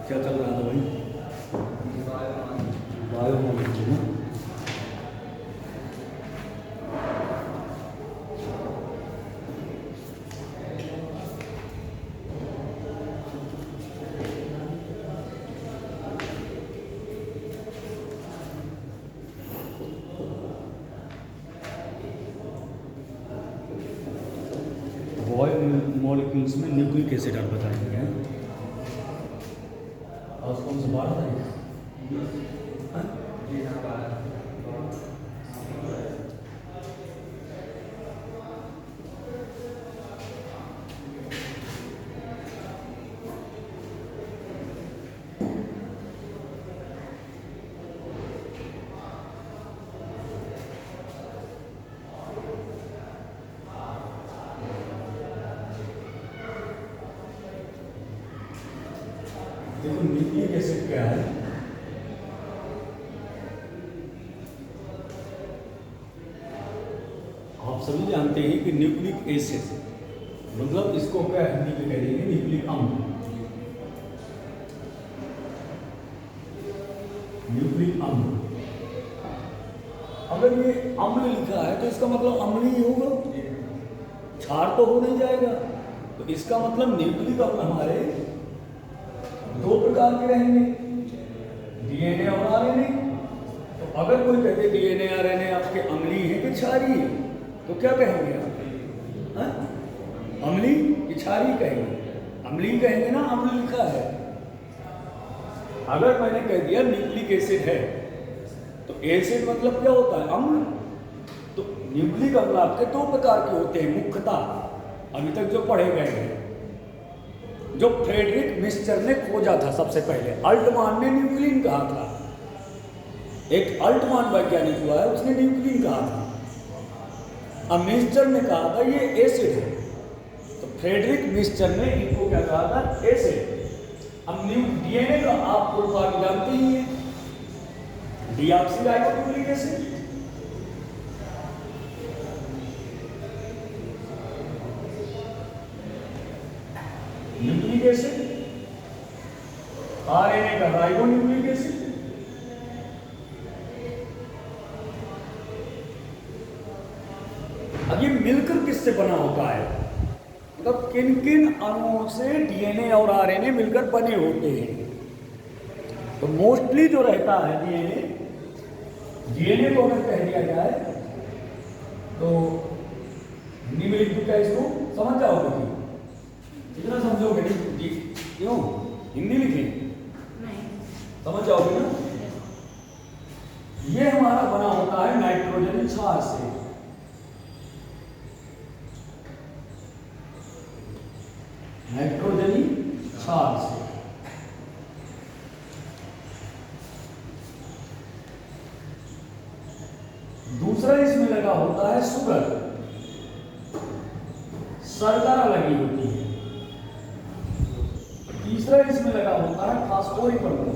क्या चल रहा था भाई? बायोमोलिक्यूल ना? बायोमोलिक्यूल्स में न्यूक्लिक एसिड आप बताएंगे हैं? और कौन सा 12 तारीख? देखो न्यूक्लिक एसिड क्या है? आप सभी जानते हैं कि न्यूक्लिक एसिड मतलब इसको क्या हिंदी में कहेंगे? न्यूक्लिक अम्ल। न्यूक्लिक अम्ल, अगर ये अम्ल लिखा है तो इसका मतलब अम्ल ही होगा, क्षार तो हो नहीं जाएगा। तो इसका मतलब न्यूक्लिक अम्ल हमारे दो प्रकार के रहेंगे, डीएनए और आरएनए। तो अगर कोई कहते डीएनए आरएनए आपके अम्लीय है कि क्षारीय है, तो क्या कहेंगे आप? अम्लीय कि क्षारीय कहेंगे? अम्लीय कहेंगे ना, अम्ल लिखा है। अगर मैंने कह दिया न्यूक्लिक एसिड है, तो एसिड मतलब क्या होता है? अम्ल। तो न्यूक्लिक अम्ल आपके दो प्रकार के होते हैं मुख्यतः, अभी तक जो पढ़े गए हैं, जो फ्रेडरिक मिस्चर ने खोजा था सबसे पहले। अल्टमान ने न्यूक्लिन कहा था, एक अल्टमान वैज्ञानिक हुआ है, उसने न्यूक्लिन कहा था। अब मिस्चर ने कहा था ये एसिड है, तो फ्रेडरिक मिस्चर ने इनको क्या कहा था? एसिड। अब डीएनए का आप फुल फॉर्म जानते ही हैं, deoxyribonucleic acid. Nucleic acid, RNA का राइबोन्यूक्लिक एसिड। अब ये मिलकर किससे बना होता है? मतलब किन किन अणुओं से डीएनए और आरएनए मिलकर बने होते हैं? तो मोस्टली जो रहता है डीएनए को अगर कह दिया जाए तो हिंदी में लिख दूं क्या इसको? समझ जाओगे? कितना समझोगे? नहीं क्यों हिंदी लिखें? समझ जाओगे ना? ये हमारा बना होता है नाइट्रोजन क्षार से। नाइट्रोजनी क्षार से। दूसरा इसमें लगा होता है शुगर, शर्करा लगी होती है। तीसरा इसमें लगा होता है फास्फोरिक अम्ल।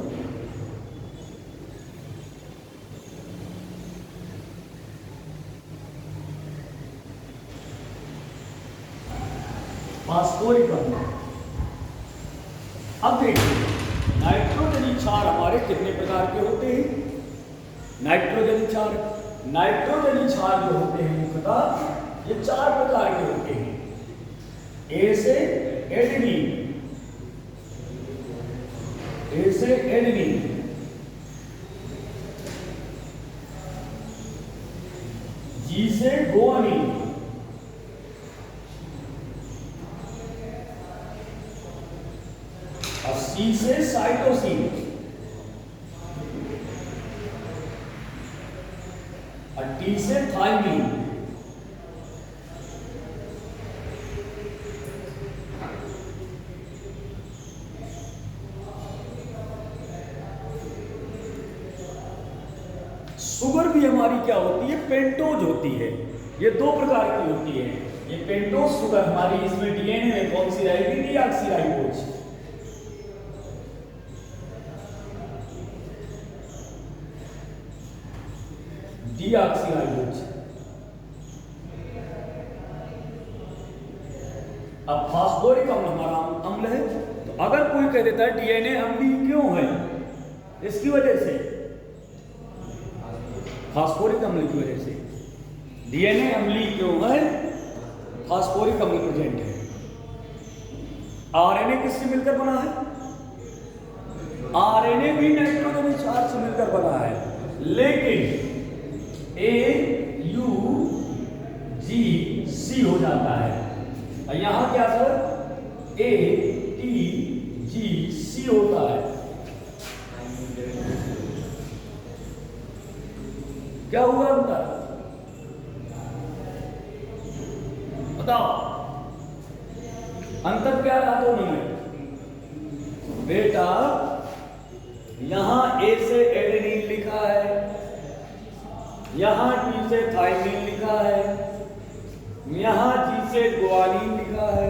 फास्फोरिक अम्ल। अब देखिए नाइट्रोजनी क्षार हमारे कितने प्रकार के होते हैं? नाइट्रोजनी क्षार जो होते हैं मुख्यतः ये 4 प्रकार के होते हैं। ए से एडेनिन, जी से गुआनिन, और सी से साइटोसिन, और टी से थाइमीन। शुगर भी हमारी क्या होती है, पेंटोज होती है। ये दो प्रकार की होती है। ये पेंटोज शुगर हमारी, इसमें डीएनए में कौन सी रहेगी, डीऑक्सीराइबोज। डीऑक्सीराइबोज। अब फास्फोरिक अम्ल हमारा अम्ल है, तो अगर कोई कह देता है डीएनए अम्लीय क्यों है, इसकी वजह से, फास्फोरिक अम्ल की वजह से। डीएनए अम्लीय क्यों है, फास्फोरिक अम्ल प्रेजेंट है। आरएनए किससे मिलकर बना है, आरएनए भी नाइट्रोजन चार्ज से मिलकर बना है, लेकिन AUGC हो जाता है। और यहां क्या सर, ATGC होता है। क्या हुआ अंतर, बताओ, अंतर क्या रहा दोनों में बेटा। यहां ए से एडेनिन लिखा है, यहां टी से थाइमिन लिखा है, यहां जी से ग्वानिन लिखा है,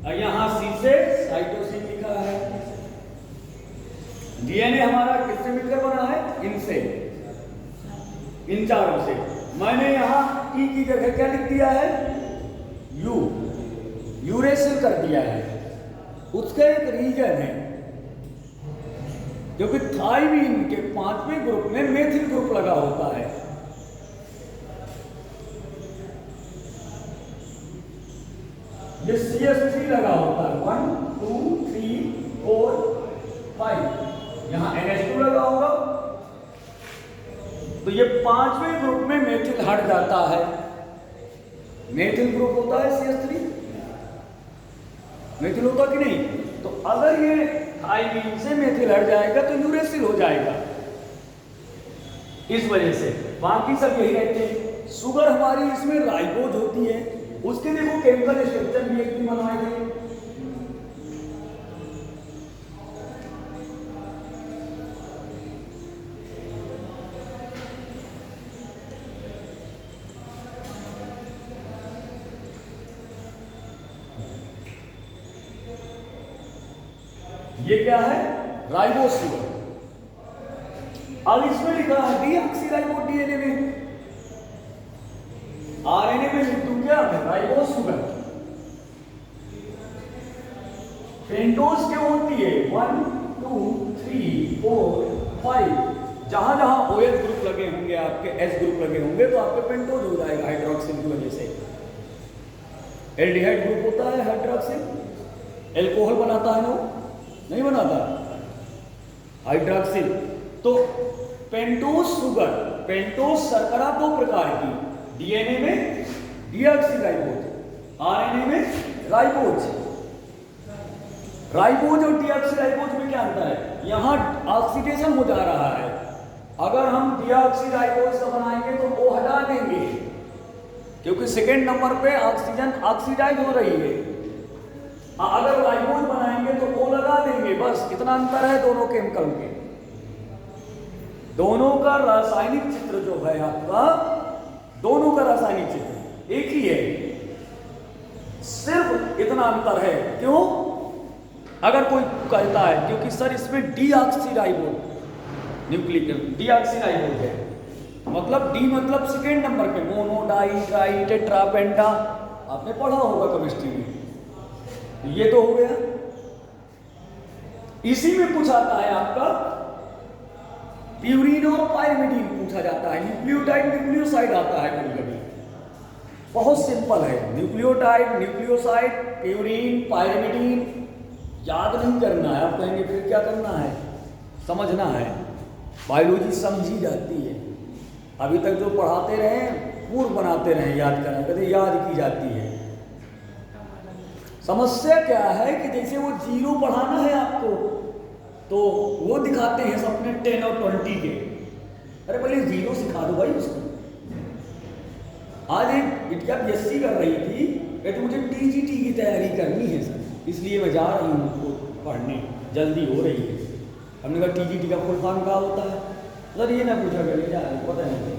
और यहां सी से साइटोसिन लिखा है। डीएनए हमारा किससे मिलकर बना है, इनसे, इन चारों से। मैंने यहां टी की जगह क्या लिख दिया है, यूरेसिल कर दिया है। उसका एक रीजन है, क्योंकि थाइमीन के 5वें ग्रुप में मेथिल ग्रुप लगा होता है। ये CH3 लगा होता है, 1 2 3 4 5, यहां NH2 लगा होगा, तो ये 5वें ग्रुप में मेथिल हट जाता है। मेथिल ग्रुप होता है CH3, मेथिल होता कि नहीं। तो अगर ये थाइमीन से मेथिल हट जाएगा तो यूरेसिल हो जाएगा, इस वजह से। बाकी सब यही रहते हैं। शुगर हमारी इसमें राइबोज होती है, उसके लिए वो केमिकल स्ट्रक्चर भी एक दिन बनाए गए। ये क्या है, राइबोज शुगर। अब इसमें लिखा है डीऑक्सीराइबोज, डीएनए में, आरएनए में लिख दूं क्या, राइबोज शुगर। पेंटोज क्यों होती है, 1 2 3 4 5, जहां जहां OH ग्रुप लगे होंगे, आपके H ग्रुप लगे होंगे, तो आपके पेंटोज हो जाएगा हाइड्रोक्सिल की वजह से। एल्डिहाइड ग्रुप होता है हाइड्रोक्सिल, एल्कोहल बनाता है ना, नहीं बनाता हाइड्रोक्सिल। तो पेंटोज शुगर, पेंटोज शर्करा दो प्रकार की, डीएनए में डीऑक्सीराइबोज, आरएनए में राइबोज। राइबोज और डीऑक्सीराइबोज में क्या अंतर है, यहां ऑक्सीडेशन हो जा रहा है। अगर हम डीऑक्सीराइबोज का बनाएंगे तो वो हटा देंगे, क्योंकि सेकेंड नंबर पे ऑक्सीजन ऑक्सीडाइज हो रही है। अगर राइबोज बनाएंगे तो वो लगा देंगे, बस इतना अंतर है दोनों केमिकल के। दोनों का रासायनिक चित्र जो है आपका, दोनों का रासायनिक चित्र एक ही है, सिर्फ इतना अंतर है। क्यों, अगर कोई कहता है क्योंकि सर इसमें डीऑक्सीराइबोज, न्यूक्लिक डीऑक्सीराइबोज है, मतलब डी मतलब सेकेंड नंबर पे, मोनो डाई ट्राई टेट्रा पेंटा, आपने पढ़ा होगा केमिस्ट्री में। ये तो हो गया। इसी में पूछा जाता है आपका प्यूरिन और पाइरिमिडीन पूछा जाता है, न्यूक्लियोटाइड न्यूक्लियोसाइड आता है कभी कभी। बहुत सिंपल है, न्यूक्लियोटाइड न्यूक्लियोसाइड प्यूरिन पाइरिमिडीन, याद नहीं करना है। आप कहेंगे फिर क्या करना है, समझना है। बायोलॉजी समझी जाती है, अभी तक जो पढ़ाते रहे पूर्व बनाते रहे, याद करना, कभी याद की जाती है। समस्या क्या है कि जैसे वो जीरो पढ़ाना है आपको, तो वो दिखाते हैं सपने 10 और 20 के। अरे पहले जीरो सिखा दो भाई उसको, आज एक बिटिया बीएससी कर रही थी, कहती मुझे टीजीटी की तैयारी करनी है सर, इसलिए मैं जा रही हूँ उसको पढ़ने, जल्दी हो रही है। हमने कहा टीजीटी का फुल फॉर्म क्या होता है? सर ये ना पूछा करिए, पता नहीं।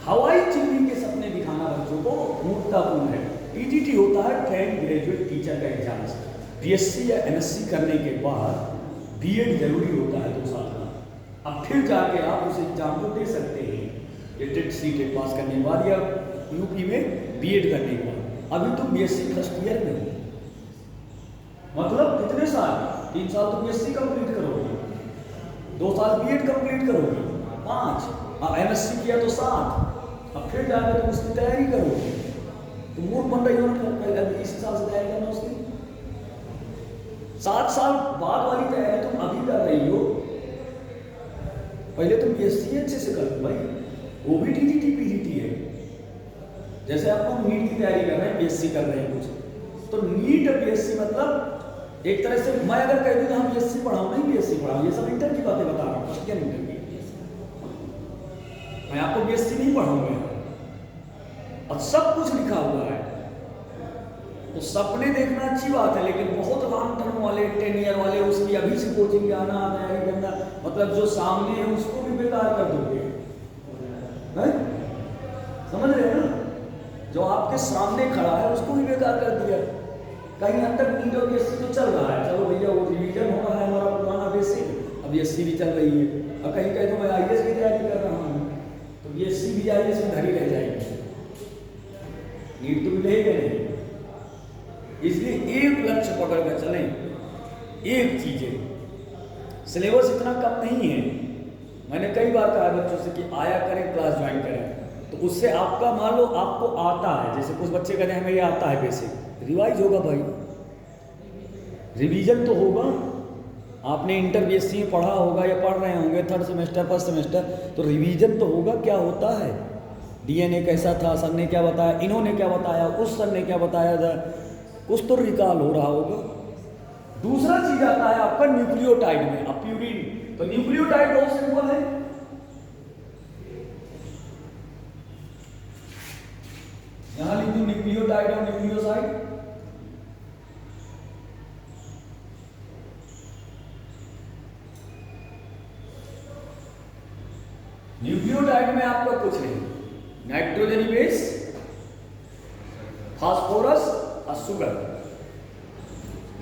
हवाई चिमनी के सपने दिखाना बच्चों को मूर्खतापूर्ण है। टीजीटी होता है ट्रेंड ग्रेजुएट टीचर का एग्जाम। बीएससी या एमएससी करने के बाद बीएड जरूरी होता है 2 साल का। अब फिर जाके आप उस एग्जाम को दे सकते हैं, टेट सीटेट पास करने के बाद या यूपी में बीएड करने के बाद। अभी तो बीएससी फर्स्ट ईयर में हो, मतलब कितने साल? 3 साल तो बीएससी कंप्लीट करोगे, 2 साल बीएड कंप्लीट करोगे, 5। अब एमएससी किया तो 7। अब फिर जाकर तुम उसकी तैयारी करोगे। तो मूर्ख बन रही हो ना, इसी साल से तैयारी करना उसकी। 7 साल बाद वाली तैयारी तुम अभी कर रही हो। पहले तुम बीएससी अच्छे से कर लो भाई, वो भी टीजीटी पीजीटी है। जैसे आपको नीट की तैयारी कर रहे हैं, बीएससी कर रहे हैं कुछ, तो नीट बीएससी मतलब एक तरह से मैं अगर कह दूँ कि हम बीएससी पढ़ाऊँ, नहीं बीएससी पढ़ाऊँ, ये सब इंटर की बातें बता रहा हूँ, फर्स्ट ईयर इंटर की। मैं आपको बीएससी नहीं पढ़ाऊंगा, और सब कुछ लिखा हुआ है। तो सपने देखना अच्छी बात है, लेकिन बहुत लॉन्ग टर्म वाले 10 ईयर वाले उसकी अभी से कोचिंग जाना, तैयारी करना, मतलब जो सामने है उसको भी बेकार कर दोगे। समझ रहे हैं ना? जो आपके सामने खड़ा है उसको भी बेकार कर दिया। कहीं हद तक नीट और बीएससी तो चल रहा है, चलो भैया वो रिवीजन हो रहा है हमारा पुराना बेसिक, अब बीएससी भी चल रही है। और कहीं कहीं तो मैं आईएएस की तैयारी कर रहा हूँ, तो बीएससी भी आईएएस में धरी रह जाएगी, नीट तो मिलेगा नहीं। इसलिए एक लक्ष्य पकड़ कर चलें। एक चीज है, सिलेबस इतना कम नहीं है। मैंने कई बार कहा बच्चों से कि आया करें, क्लास ज्वाइन करें, तो उससे आपका मान लो आपको आता है, जैसे कुछ बच्चे कहते हैं हमें ये आता है बेसिक, रिवाइज होगा भाई, रिवीजन तो होगा। आपने इंटर बीएससी में पढ़ा होगा या पढ़ रहे होंगे, 3rd सेमेस्टर 1st सेमेस्टर, तो रिवीजन तो होगा। क्या होता है, डीएनए कैसा था, सर ने क्या बताया, इन्होंने क्या बताया, उस सर ने क्या बताया था, कुछ तो रिकॉल हो रहा होगा। दूसरा चीज आता है आपका न्यूक्लियोटाइड में। अब प्यूरिन, तो न्यूक्लियोटाइड बहुत सिंपल है, यहां लिख दो न्यूक्लियोटाइड और न्यूक्लियोसाइड। न्यूक्लियोटाइड में आपका कुछ नहीं, नाइट्रोजन बेस, फास्फोरस और शुगर,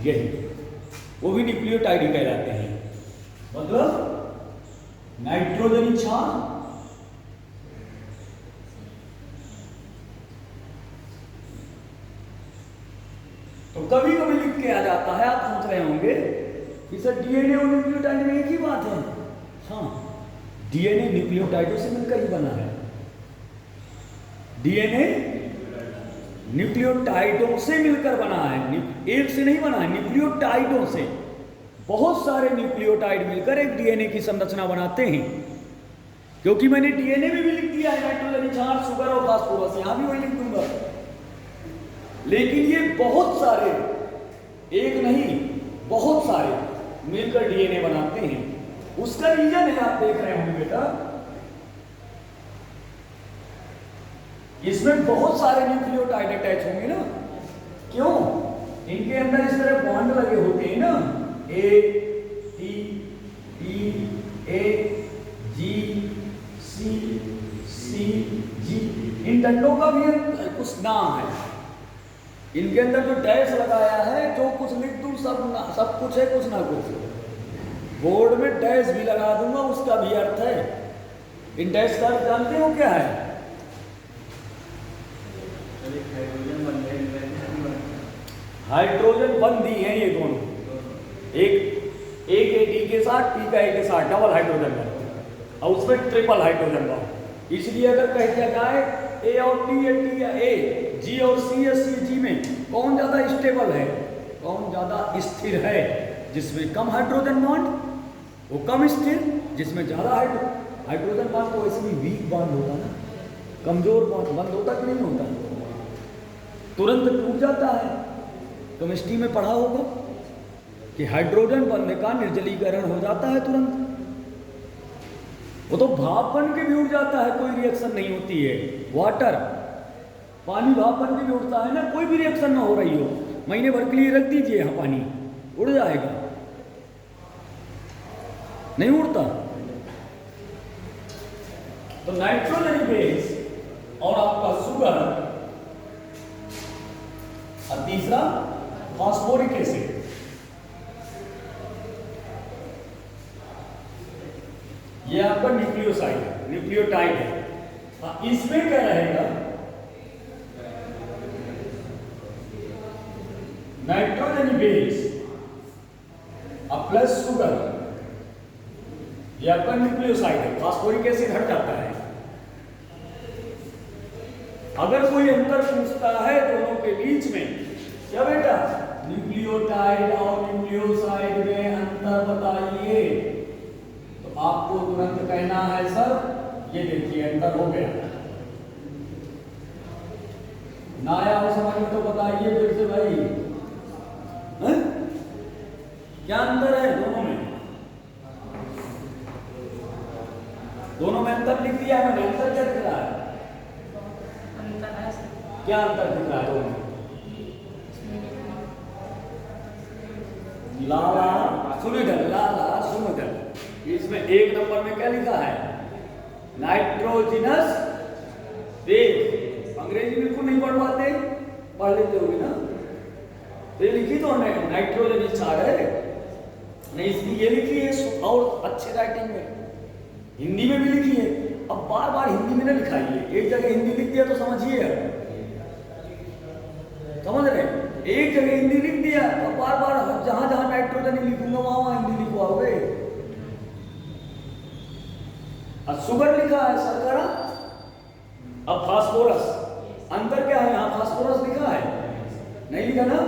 यही वो भी न्यूक्लियोटाइड ही कहलाते हैं। मतलब नाइट्रोजन क्षार, तो कभी कभी लिख के आ जाता है, आप सोच रहे होंगे कि सर डीएनए और न्यूक्लियोटाइड में एक ही बात है। हाँ, डीएनए न्यूक्लियोटाइडों से मिलकर ही बना है। डीएनए न्यूक्लियोटाइडों से मिलकर बना है, एक से नहीं बना है, न्यूक्लियोटाइडों से। बहुत सारे न्यूक्लियोटाइड मिलकर एक डीएनए की संरचना बनाते हैं। क्योंकि मैंने डीएनए में भी लिख दिया है नाइट्रोजन, क्षार, शुगर और फास्फोरस, यहां भी वही लिख दूंगा। लेकिन ये बहुत सारे, एक नहीं बहुत सारे मिलकर डीएनए बनाते हैं। उसका रीजन है, आप देख रहे होंगे बेटा, इसमें बहुत सारे न्यूक्लियोटाइड अटैच होंगे ना। क्यों? इनके अंदर इस तरह बॉन्ड लगे होते हैं ना, ए टी टी ए जी सी सी जी, इन डंडों का भी कुछ नाम है। इनके अंदर जो डैश लगाया है, जो कुछ लिख दूं सब कुछ है, कुछ ना कुछ। बोर्ड में डैश भी लगा दूंगा, उसका भी अर्थ है। इन डैश का अर्थ जानते हो क्या है? हाइड्रोजन बंदी है ये दोनों, एक एटी के साथ टी का ए के साथ डबल हाइड्रोजन बॉन्ड, और उसमें ट्रिपल हाइड्रोजन बॉन्ड। इसलिए अगर कह दिया जाए ए और टी या टी या ए, जी और सी या सी जी में कौन ज्यादा स्टेबल है, कौन ज्यादा स्थिर है, जिसमें कम हाइड्रोजन बॉन्ड वो कम स्थिर, जिसमें ज्यादा हाइड्रोजन बॉन्ड तो वैसे भी वीक बॉन्ड होता ना, कमजोर बॉन्ड होता कि नहीं होता, तुरंत टूट जाता है। केमिस्ट्री में पढ़ा होगा कि हाइड्रोजन बंध का निर्जलीकरण हो जाता है तुरंत। वो तो भाप बन के भी उड़ जाता है, कोई रिएक्शन नहीं होती है। वाटर, पानी भाप बन के भी उड़ता है ना, कोई भी रिएक्शन ना हो रही हो, महीने भर के लिए रख दीजिए यहाँ, पानी उड़ जाएगा, नहीं उड़ता। तो नाइट्रोजन बेस और आपका शुगर, और तीसरा फास्फोरिक एसिड। ये आपका न्यूक्लियोसाइड है, न्यूक्लियोटाइड है। हाँ, इसमें क्या रहेगा, नाइट्रोजन बेस और प्लस शुगर, ये आपका न्यूक्लियोसाइड है। फास्फोरिक एसिड हट जाता है। अगर कोई अंतर पूछता है दोनों के बीच में, क्या बेटा, न्यूक्लियोटाइड और न्यूक्लियोसाइड में अंतर बताइए, तो आपको तुरंत कहना है सर ये देखिए अंतर हो गया। ना आया हो समझ में तो बताइए फिर से भाई, है? क्या अंतर है दोनों में? दोनों में अंतर लिख दिया है मैंने। अंतर क्या दिख रहा है? क्या अंतर दिख रहा है दोनों में? लाला सुनिधर, लाला सुनिधर। इसमें एक नंबर में क्या लिखा है, नाइट्रोजिनस बेस। अंग्रेजी बिल्कुल नहीं पढ़ पाते, पढ़ लेते होगे ना, तो ये लिखी तो नाइट्रोजन क्षार है, नहीं इसकी ये लिखी है और अच्छे राइटिंग में, हिंदी में भी लिखी है। अब बार बार हिंदी में ना लिखाइए, एक जगह हिंदी लिख दिया तो समझिए, समझ रहे, एक जगह हिंदी लिख दिया तो बार बार जहां जहां नाइट्रोजन लिखूंगा वहां हिंदी लिखवाओगे। अब शुगर लिखा है शर्करा, अब फास्फोरस, अंतर क्या है, यहाँ फास्फोरस लिखा है, नहीं लिखा ना।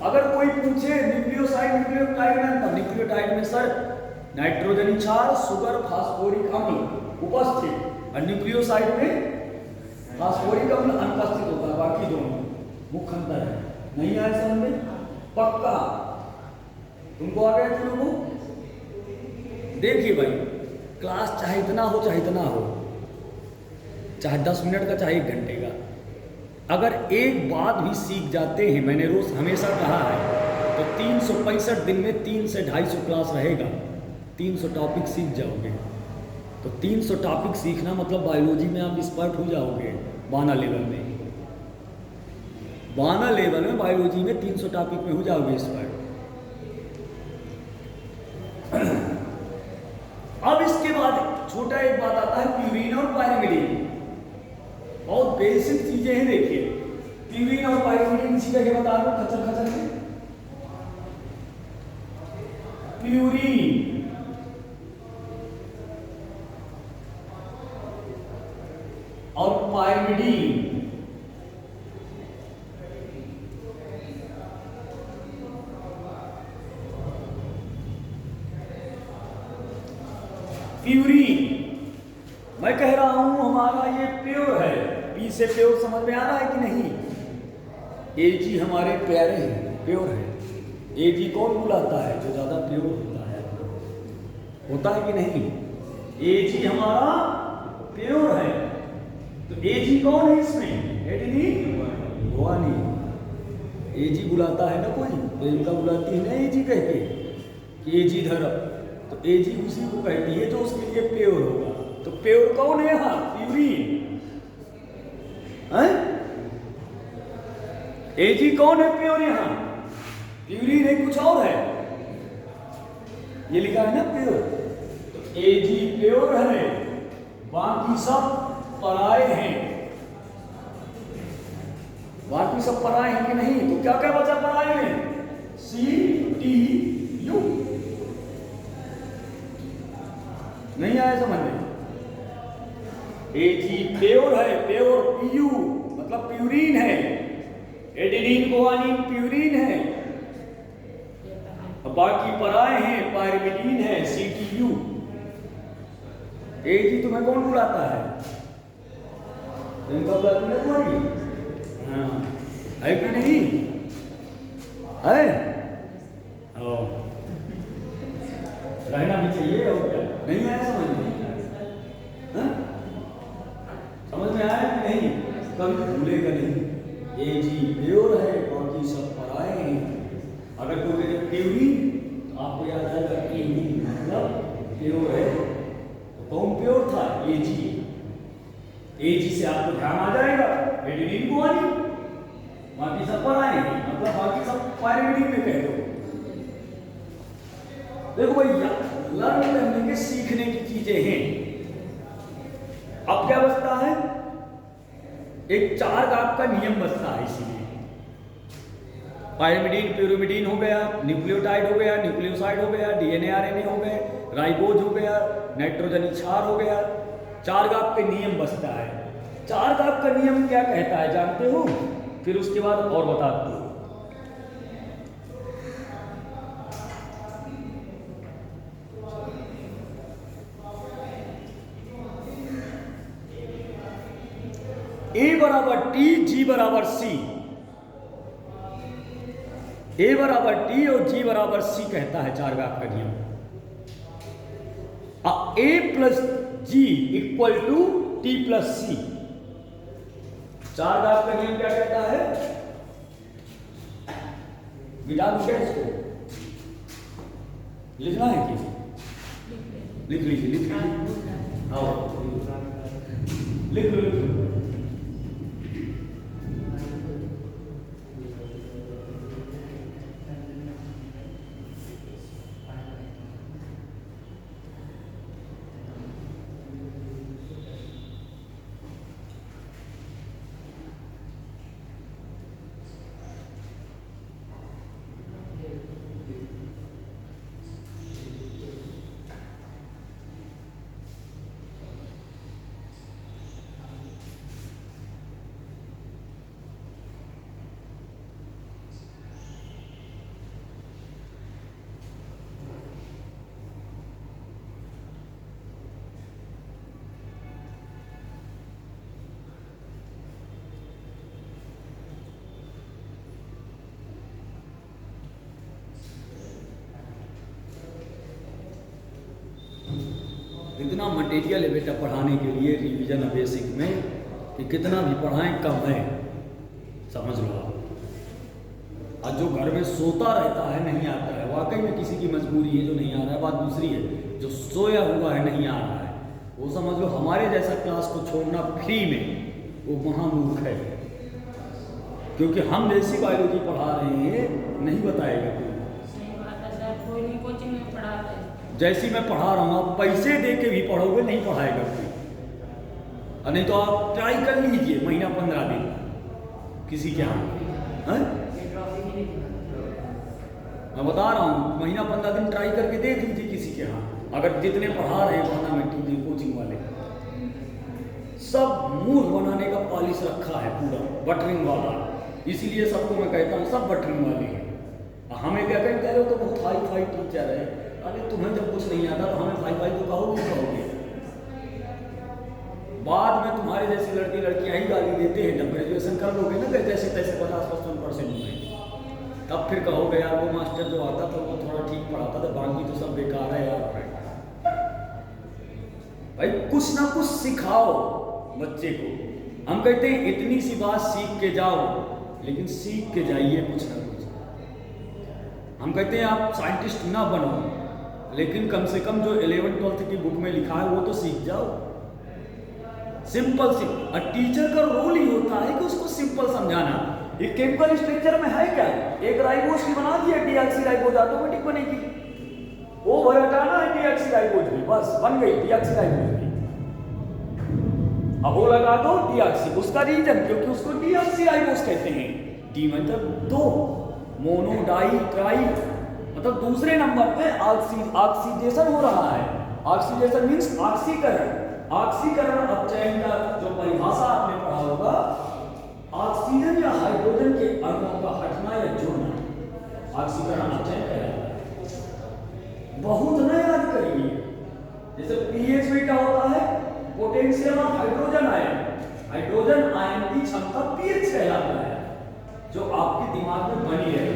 अगर कोई पूछे न्यूक्लियोसाइड न्यूक्लियोटाइड में, तो न्यूक्लियोटाइड में सर नाइट्रोजन क्षार, शुगर, फास्फोरिक अम्ल उपस्थित, और न्यूक्लियोसाइड में फास्फोरिक अम्ल अनुपस्थित होता है। बाकी दोनों मुख्य अंतर है। नहीं आया समझ में? पक्का तुमको आ गया तुम लोगों? देखिए भाई, क्लास चाहे इतना हो चाहे इतना हो, चाहे 10 मिनट का चाहे 1 घंटे का, अगर एक बात भी सीख जाते हैं, मैंने रोज हमेशा कहा है, तो 365 दिन में 300 से 250 क्लास रहेगा, 300 टॉपिक सीख जाओगे। तो 300 टॉपिक सीखना मतलब बायोलॉजी में आप एक्सपर्ट हो जाओगे। बाना लेवल में, बाना लेवल में बायोलॉजी में 300 टॉपिक में हो जाओगे एक्सपर्ट। अब इसके बाद छोटा एक बात आता है, प्यूरिन और पायरिमिडीन। बहुत बेसिक चीजें हैं, देखिए प्यूरिन और पायरिमिडीन इसी जगह बता दो, खचर खचर में। प्यूरिन और पायरिमिडीन, प्यूरिन मैं कह रहा हूं हमारा ये प्योर है, पी से प्योर समझ में आ रहा है कि नहीं? एजी हमारे प्यारे हैं, प्योर है। एजी कौन बुलाता है? जो ज्यादा प्योर होता है कि नहीं? एजी हमारा प्योर है। तो एजी कौन है इसमें? Adenine guanine. एजी बुलाता है ना कोई, तो इनका बुलाती है ना एजी कह के कि एजी धर, तो एजी उसी को कहती है जो उसके लिए प्योर होगा। तो प्योर कौन है यहाँ? प्यूरिन है। एजी कौन है प्योर यहाँ? प्यूरिन है, कुछ और है, ये लिखा है ना प्योर। तो एजी प्योर है, बाकी सब पराये हैं। बाकी सब पराये हैं कि नहीं? तो क्या क्या बचा पराये में? CTU। नहीं आया समझ में? एजी प्योर है, प्योर PU मतलब प्यूरिन है, एडिनिन गुआनिन प्यूरिन है, बाकी पराये हैं, पायरिमिडीन है, CTU। एजी तुम्हें कौन बुलाता है? इनका बुलाती है तुम्हारी, हाँ है कि नहीं है? रहना भी चाहिए और क्या। नहीं आया समझ में? हाँ? समझ में आया कि नहीं? कभी भूलेगा नहीं। ए जी प्योर है, बाकी सब पराए हैं। अगर कोई कहे प्योरीन, आपको याद आएगा प्योरीन मतलब प्योर है। तो कौन प्योर था? ए जी। ए जी से आपको ध्यान आ जाएगा एडिनिन गुआनिन, बाकी सब पराए हैं, मतलब बाकी सब पायरिमिडीन में कह दो। देखो भैया, लर्न करने के सीखने की चीजें हैं। अब क्या बचता है? एक 4 घात का नियम बचता है। इसीलिए पायरिमिडीन प्यूरिमिडीन हो गया, न्यूक्लियोटाइड हो गया, न्यूक्लियोसाइड हो गया, डीएनए आरएनए हो गए, राइबोज हो गया, नाइट्रोजन क्षार हो गया। 4 घात के नियम बचता है। 4 घात का नियम क्या कहता है जानते हो? फिर उसके बाद और बताते हो। ए बराबर टी, जी बराबर सी। ए बराबर टी और जी बराबर सी कहता है 4 घात का नियम। A plus G equal to T plus C. 4 घात का नियम क्या कहता है? मिटा दूं क्या इसको? लिखना है कि लिख लीजिए, लिख लीजिए। आओ लिख लो, लिख लो। इतना मटेरियल है बेटा पढ़ाने के लिए रिवीजन बेसिक में कि कितना भी पढ़ाएं कम है, समझ लो आप। और जो घर में सोता रहता है नहीं आता है, वाकई में किसी की मजबूरी है जो नहीं आ रहा है। बात दूसरी है, जो सोया हुआ है नहीं आ रहा है, वो समझ लो हमारे जैसा क्लास को छोड़ना फ्री में वो महामूर्ख है। क्योंकि हम जैसी बायोलॉजी पढ़ा रहे हैं नहीं बताएगा कोई। जैसी मैं पढ़ा रहा हूँ आप पैसे दे के भी पढ़ोगे नहीं पढ़ाएगा कोई। और नहीं तो आप ट्राई कर लीजिए महीना 15 दिन किसी के यहाँ। मैं बता रहा हूँ महीना 15 दिन ट्राई करके देख लीजिए किसी के यहाँ। अगर जितने पढ़ा रहे हैं फंडामेंटल कोचिंग वाले, सब मूड बनाने का पॉलिश रखा है पूरा बटरिंग वाला। इसीलिए सबको मैं कहता हूँ सब बटरिंग वाले हैं। हमें क्या कह रहे हो तो बहुत हाई फाई टीचर है। अरे तुम्हें जब कुछ नहीं आता तो हमें हाई फाई तो कहोगे। बाद में तुम्हारे जैसे लड़कियां ही गाली देते हैं। जब ग्रेजुएशन कर लोगे ना जैसे तैसे 50-55% में, तब फिर कहोगे यार वो मास्टर जो आता था वो थोड़ा ठीक पढ़ाता था, बाकी तो सब बेकार है यार। भाई कुछ ना कुछ सिखाओ बच्चे को। हम कहते हैं इतनी सी बात सीख के जाओ, लेकिन सीख के जाइए कुछ ना कुछ। हम कहते हैं आप साइंटिस्ट ना बनो, लेकिन कम से कम जो 11th-12th की बुक में लिखा है वो तो सीख जाओ। सिंपल टीचर का रोल ही होता है कि उसको सिंपल समझाना। एक केमिकल स्ट्रक्चर में है क्या? एक राइबोज की बना दिया, डीऑक्सी राइबोज ऑटोमेटिक बनेगी। वो भर हटाना है डीऑक्सी राइबोज भी, बस बन गई डीऑक्सी राइबोज भी। अब वो लगा दो डीऑक्सी, उसका रीजन क्योंकि उसको डीऑक्सी राइबोज कहते हैं। डी मतलब दो, मोनो डाई ट्राई मतलब दूसरे नंबर पे ऑक्सीडेशन हो रहा है। ऑक्सीडेशन मींस ऑक्सीकरण। ऑक्सीकरण अपचयन का जो परिभाषा आपने पढ़ा होगा, ऑक्सीजन या हाइड्रोजन के अणुओं का हटना या जुड़ना ऑक्सीकरण अपचयन कहलाता है। बहुत न याद करिए, जैसे पीएच में क्या होता है, potential of hydrogen ion. Hydrogen ion की क्षमता पीएच कहलाता है, जो आपके दिमाग में बनी रहे।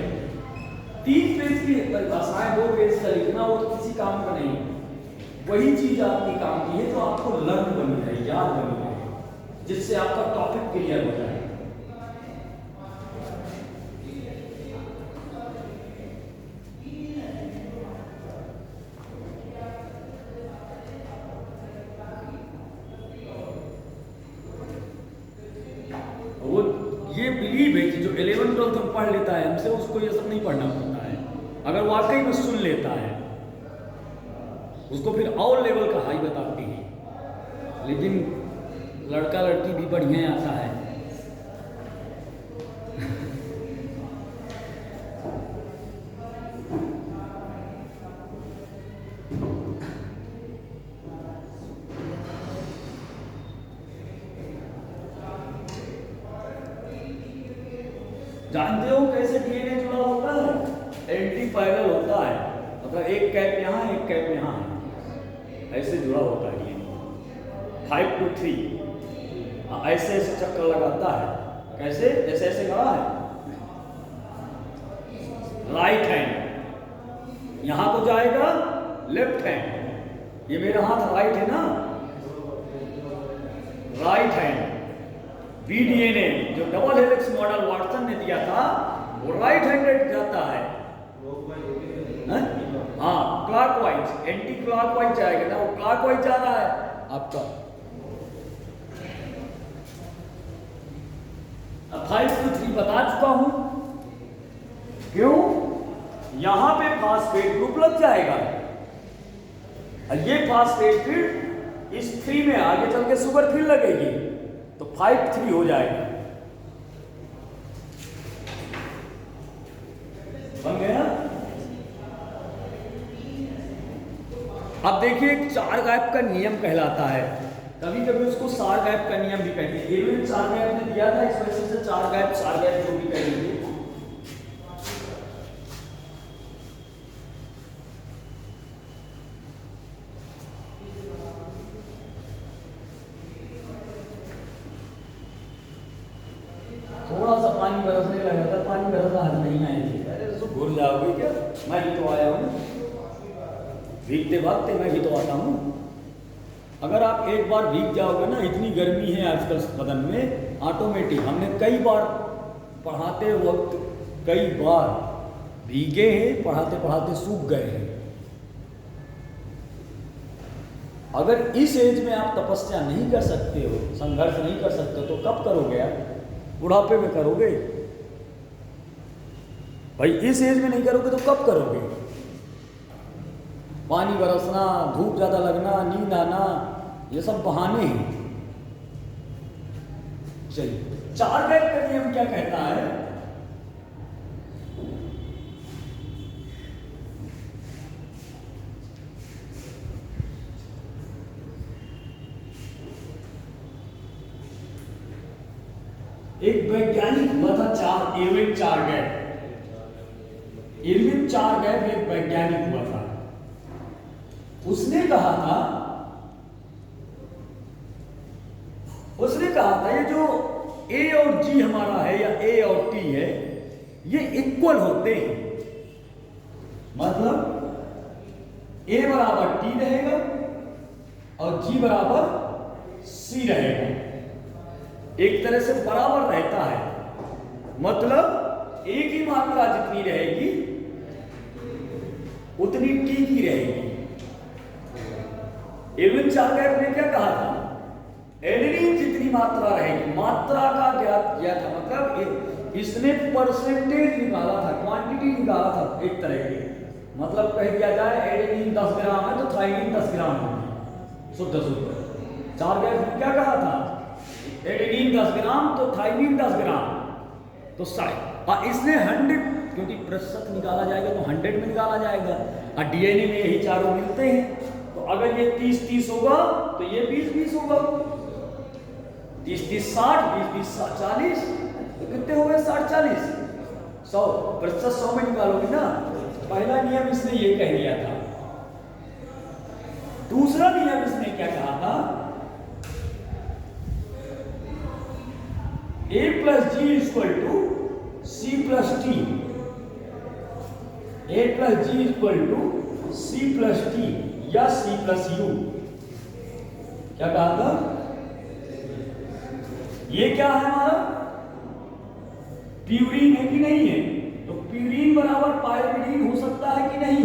3 पेज की परिभाषाएं 2 पेज का लिखना वो तो किसी काम का नहीं। वही चीज आपकी काम की है जो आपको लर्न बनी रहे, याद बनी रहे, जिससे आपका टॉपिक क्लियर हो जाए। वो ये बिलीव है कि जो 11th-12th में पढ़ लेता है हमसे, उसको ये सब नहीं पढ़ना पड़ता है। अगर वाकई में सुन लेता है उसको फिर और लेवल का हाई बताते हैं। लेकिन लड़का लड़की भी बढ़िया आता है। जानते हो कैसे डीएनए जुड़ा होता है? एंटी पैरेलल होता है, मतलब एक कैप यहाँ एक कैप यहाँ है, ऐसे जुड़ा होता है डीएनए 5 to 3। ऐसे ऐसे चक्कर लगाता है। कैसे? ऐसे ऐसे लगा है। राइट हैंड यहाँ को जाएगा, लेफ्ट हैंड, ये मेरा हाथ राइट है ना, राइट हैंड बीडीएनए जो डबल हेलिक्स मॉडल वाटसन ने दिया था वो राइट हैंडेड जाता है। हाँ, क्लॉकवाइज, एंटी क्लॉकवाइज जाएगा ना, वो क्लॉकवाइज जा रहा है आपका। 5 to 3 बता चुका हूं। क्यों? यहां पे फास्फेट ग्रुप लग जाएगा, ये फास्फेट फिर इस 3 में आगे चल के सुगर फिर लगेगी, तो 5-3 हो जाएगा। बन गया? अब देखिए, चार गैप का नियम कहलाता है, कभी कभी उसको सार गैप का नियम भी कहते हैं। एलविन चार गैप ने दिया था, इस वजह से चार गैप जो भी कहेंगे। थोड़ा सा पानी बरसने लगा था, पानी बरसना हद नहीं आएगी। अरे तो भूल जाओगे क्या? मैं भी तो आया हूँ, भीगते भागते मैं भी तो आता हूँ। अगर आप एक बार भीग जाओगे ना, इतनी गर्मी है आजकल बदन में, ऑटोमेटिक। हमने कई बार पढ़ाते वक्त कई बार भीगे हैं, पढ़ाते पढ़ाते सूख गए हैं। अगर इस एज में आप तपस्या नहीं कर सकते हो, संघर्ष नहीं कर सकते, तो कब करोगे आप? बुढ़ापे में करोगे भाई। इस एज में नहीं करोगे तो कब करोगे? पानी बरसना, धूप ज्यादा लगना, नींद आना, ये सब बहाने हैं। चलिए, चार गैप का नियम क्या कहता है? एक वैज्ञानिक हुआ था एरविन चार गैप। एरविन चार गैप एक वैज्ञानिक हुआ था। उसने कहा था ये जो ए और जी हमारा है, या ए और टी है, ये इक्वल होते हैं। मतलब ए बराबर टी रहेगा और जी बराबर सी रहेगा, एक तरह से बराबर रहता है। मतलब ए की मात्रा जितनी रहेगी उतनी टी की रहेगी। एरविन चार गैप ने क्या कहा था? एडेनिन जितनी मात्रा रहेगी, मात्रा का ज्ञात किया था, मतलब इसने परसेंटेज निकाला था, क्वांटिटी निकाला था एक तरह की। मतलब कह दिया जाए एडेनिन 10 ग्राम है तो थाइमिन 10 ग्राम होगी, शुद्ध शुद्ध। चार गैप ने क्या कहा था? एडेनिन 10 ग्राम तो थाइमिन 10 ग्राम, तो इसने 100, क्योंकि प्रतिशत निकाला जाएगा तो 100 में निकाला जाएगा, और डीएनए में यही चारों मिलते हैं। तो अगर ये 30-30 होगा तो ये 20-20 होगा, 30-30 60, 20-20 40, तो कितने हो गए? 60-40, 100 प्रतिशत 100 में निकालोगे ना। पहला नियम इसने ये कह दिया था। दूसरा नियम इसने क्या कहा था? A plus G equal to C plus T, A plus G equal to C plus T। या C+U। क्या कहा था? ये क्या है हमारा? प्यूरीन है कि नहीं है? तो प्यूरीन बराबर पाइरिमिडीन हो सकता है कि नहीं?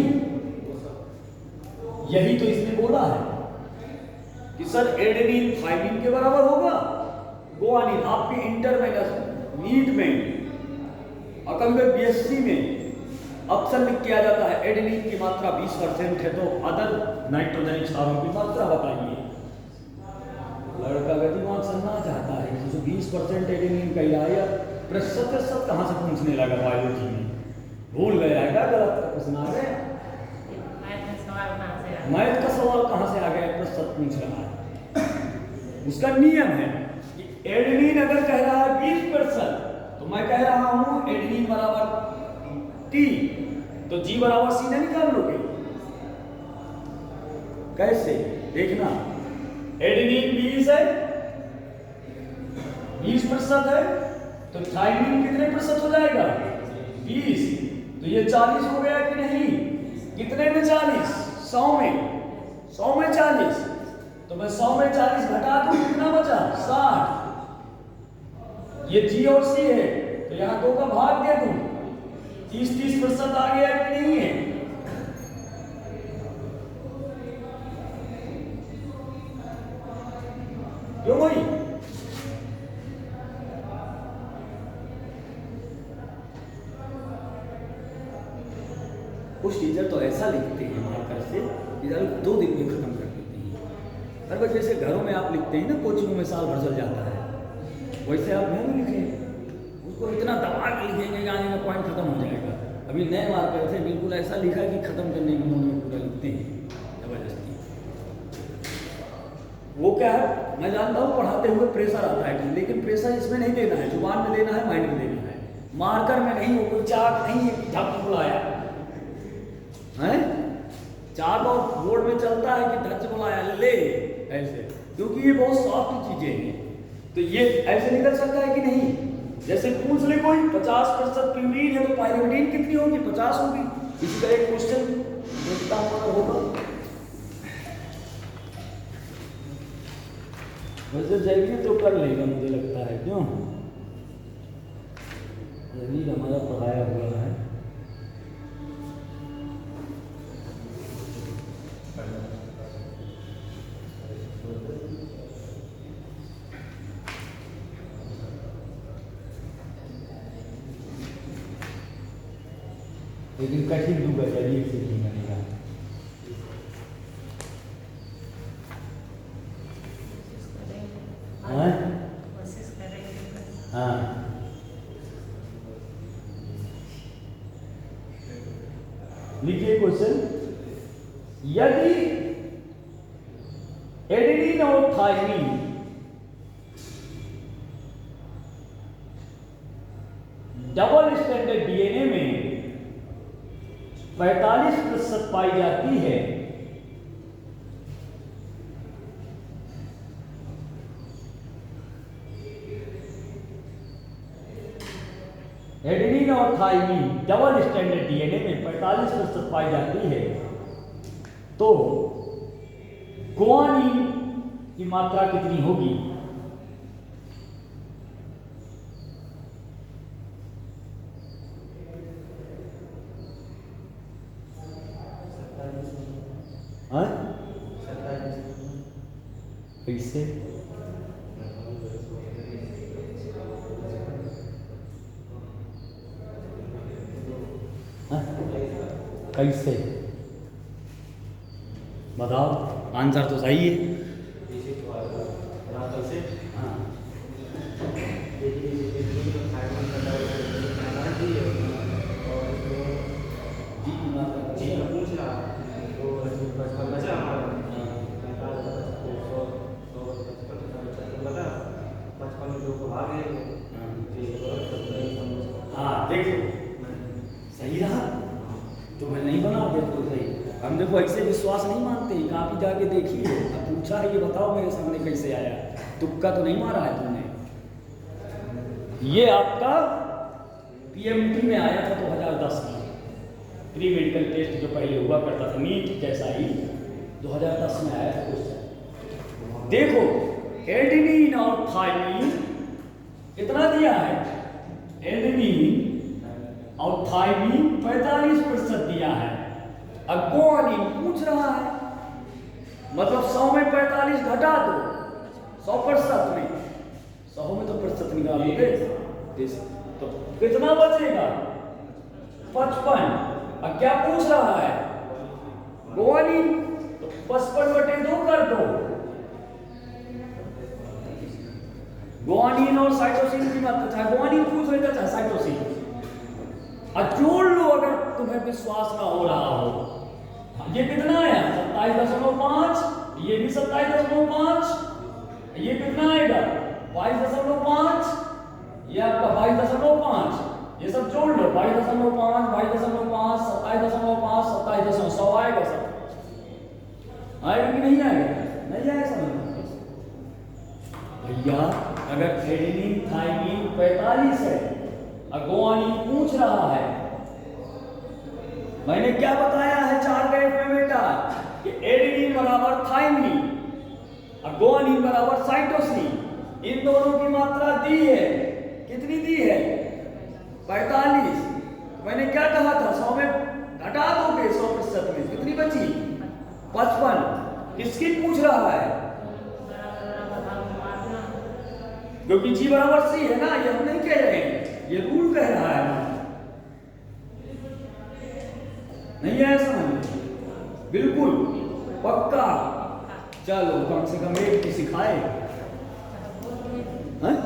यही तो इसने बोला है कि सर एडेनिन थाइमिन के बराबर होगा, गुआनिन। आपके इंटर में, नीट में, अकंगर बीएससी में अक्सर लिख के आ जाता है एडेनिन की मात्रा 20% है, तो अदर नाइट्रोजन क्षारों की मात्रा बताइए। लड़का का दिमाग सन्ना चाहता है कि 20% एडेनिन का या प्रतिशत कहाँ से पूछने लगा बायोलॉजी में? भूल गया है क्या? गलत प्रश्न आ गया। मैथ का सवाल कहाँ से आ गया? प्रतिशत पूछ रहा है। उसका नियम है कि एडेनिन अगर कह रहा है 20%, तो मैं कह रहा हूं एडेनिन बराबर T, तो G बराबर C नहीं निकाल लोगे? कैसे? देखना, एडेनिन 20 है, 20% है, तो थाइमिन कितने प्रतिशत हो जाएगा? 20। तो ये 40 हो गया कि नहीं? कितने में 40? 100 में। 100 में 40, तो मैं 100 में 40 घटा दूं, कितना बचा? 60। ये G और C है, तो यहां 2 का भाग दे दूं, 30% आ गया कि नहीं है? क्यों भाई? कुछ टीचर तो ऐसा लिखते हैं मार्कर से, इधर 2 दिन में खत्म कर देते हैं। हर बार जैसे घरों में आप लिखते हैं ना, कोचिंग में साल भर चल जाता है, वैसे आप नहीं लिखें, उसको इतना दबा के लिखेंगे कि आने का पॉइंट खत्म हो जाएगा। अभी नए मार्कर थे, बिल्कुल ऐसा लिखा कि खत्म करने के मूड में पूरा लिखते हैं जबरदस्ती। वो क्या है, मैं जानता हूँ पढ़ाते हुए प्रेशर आता है, लेकिन प्रेशर इसमें नहीं देना है, जुबान में देना है, माइंड में देना है, मार्कर में नहीं। वो कोई चाक नहीं है कि झप बुलाया है, चाक और बोर्ड में चलता है कि धच बुलाया ले, ऐसे, क्योंकि ये बहुत सॉफ्ट चीजें हैं। तो ये ऐसे निकल सकता है कि नहीं? जैसे पूछ ले कोई 50% प्यूरीन है, तो पाइरिमिडीन कितनी होगी? 50 होगी। इसी का एक क्वेश्चन देखता हूं होगा। वैसे जैविक तो कर लेगा मुझे लगता है, क्यों? जैविक हमारा पढ़ाया हुआ है। लेकिन कठिन दूंगा, शरीर से नहीं बनेगा। हाँ, लिखिए क्वेश्चन। यदि एडेनिन और थाइमिन डबल स्टैंडर्ड डीएनए में 45% पाई जाती है, एडेनिन और थाइमिन डबल स्टैंडर्ड डीएनए में 45% पाई जाती है, तो गुआनिन की मात्रा कितनी होगी? कैसे? कैसे बताओ? आंसर तो सही है। हाँ, देखो सही रहा तो मैं नहीं बना दे तो सही। हम देखो ऐसे विश्वास नहीं मानते, काफी जाके देखिए। अब पूछा है, ये बताओ मेरे सामने कैसे आया? तुक्का तो नहीं मारा है तुमने। ये आपका पीएमटी में आया था 2010 में, प्री मेडिकल टेस्ट जो पहले हुआ करता था नीट जैसा ही, 2010 में आया था क्वेश्चन। देखो एडेनिन और थाइमिन कितना दिया है, एडेनिन और थाइमिन 45% दिया है। अब गुआनिन पूछ रहा है, मतलब 100 में 45 घटा दो, 100% में 100 में तो प्रतिशत निकालोगे तो कितना बचेगा, 55। अब क्या पूछ रहा है, गुआनिन, तो 55/2 कर दो। गुआनिन और साइटोसिन की बात, चाहे गुआनिन पूछ रहे थे चाहे साइटोसिन, अब जोड़ लो अगर तुम्हें विश्वास ना हो रहा हो। ये कितना है 27.5, ये भी 27.5, ये कितना आएगा 22.5, ये आपका 22.5, ये सब जोड़ लो 22.5, 22.5, 27.5, 27.100 आएगा सब। आएगा कि नहीं आएगा, नहीं आएगा समझ भैया। अगर एडेनिन थाइमिन 45 है और गुआनिन पूछ रहा है, मैंने क्या बताया है 4 का F में बेटा कि एडेनिन बराबर थाइमिन और गुआनिन बराबर साइटोसिन, इन दोनों की मात्रा दी है, कितनी दी है 45। मैंने क्या कहा था 100 में घटा दोगे 100% में कितनी बची 55। किसकी पूछ रहा है, क्योंकि G बराबर C है ना, ये हम नहीं कह रहे हैं, ये रूल कह रहा है। नहीं है समझ, बिल्कुल पक्का। चलो कम से कम एक तो सिखाए, हाँ?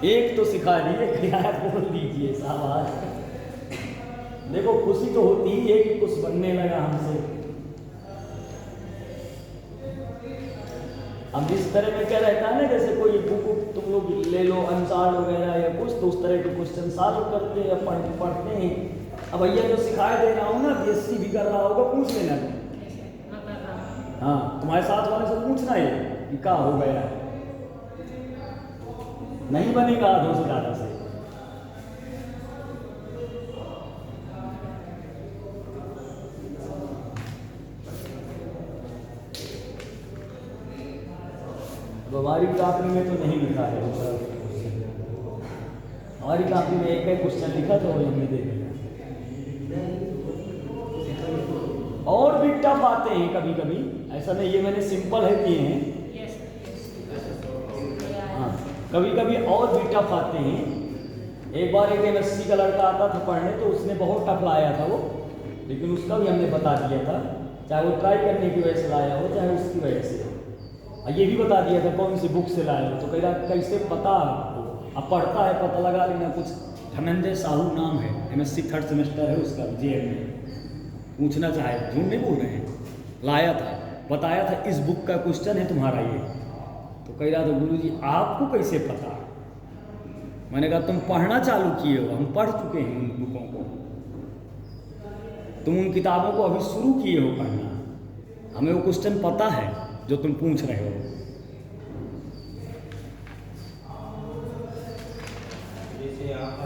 एक तो सिखा दिए, क्या बोल दीजिए शाबाश। देखो खुशी तो होती ही है कि कुछ बनने लगा हमसे। अब इस तरह में क्या रहता है ना, जैसे कोई बुक तुम लोग ले लो अंसार वगैरह या कुछ, तो उस तरह के क्वेश्चन सॉल्व करते हैं या पढ़ते हैं। अब भैया जो सिखाए दे रहा हूँ ना, BSc भी कर रहा होगा, पूछ लेना। हाँ तुम्हारे साथ वाले से पूछना है कि क्या हो गया, नहीं बनेगा आधों से ज्यादा से। हमारी कॉपी में तो नहीं लिखा है, हमारी कॉपी में एक क्वेश्चन लिखा तो वही हमने देख लिया। और भी टफ आते हैं कभी कभी, ऐसा नहीं ये मैंने सिंपल है किए हैं। हाँ कभी कभी और भी टफ आते हैं। एक बार एक MSc का लड़का आता था पढ़ने, तो उसने बहुत टफ लाया था वो, लेकिन उसका भी हमने बता दिया था, चाहे वो ट्राई करने की वजह से लाया हो चाहे उसकी वजह से। ये भी बता दिया था कौन सी बुक से लाया हो, तो कह रहा कैसे पता आपको, अब पढ़ता है पता लगा लेना। कुछ धनंजय साहू नाम है, MSc 3rd सेमेस्टर है उसका, JM में, पूछना चाहे, झूठ नहीं बोल रहे हैं, लाया था, बताया था इस बुक का क्वेश्चन है तुम्हारा ये। तो कह रहा था गुरुजी आपको कैसे पता। मैंने कहा तुम पढ़ना चालू किए हो, हम पढ़ चुके हैं उन बुकों को, तुम उन किताबों को अभी शुरू किए हो पढ़ना, हमें वो क्वेश्चन पता है जो तुम पूछ रहे हो। जैसे आप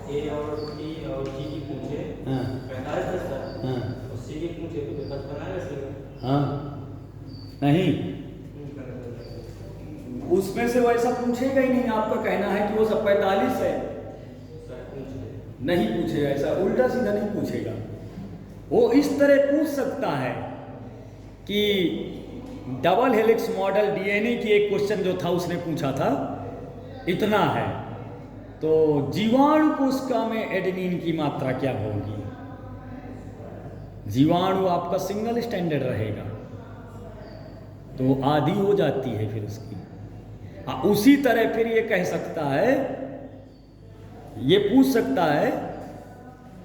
A और T और G की पूछे 45%, हाँ, और C की पूछे तो 55 आएगा सर। हाँ नहीं, उसमें से वैसा पूछेगा ही नहीं। आपका कहना है कि वो सब 45 है, नहीं पूछेगा, ऐसा उल्टा सीधा नहीं पूछेगा। वो इस तरह पूछ सकता है कि डबल हेलिक्स मॉडल DNA की एक क्वेश्चन जो था उसने पूछा था इतना है, तो जीवाणु कोशिका में एडेनिन की मात्रा क्या होगी। जीवाणु आपका सिंगल स्टैंडर्ड रहेगा तो आधी हो जाती है फिर उसकी। उसी तरह फिर ये कह सकता है, ये पूछ सकता है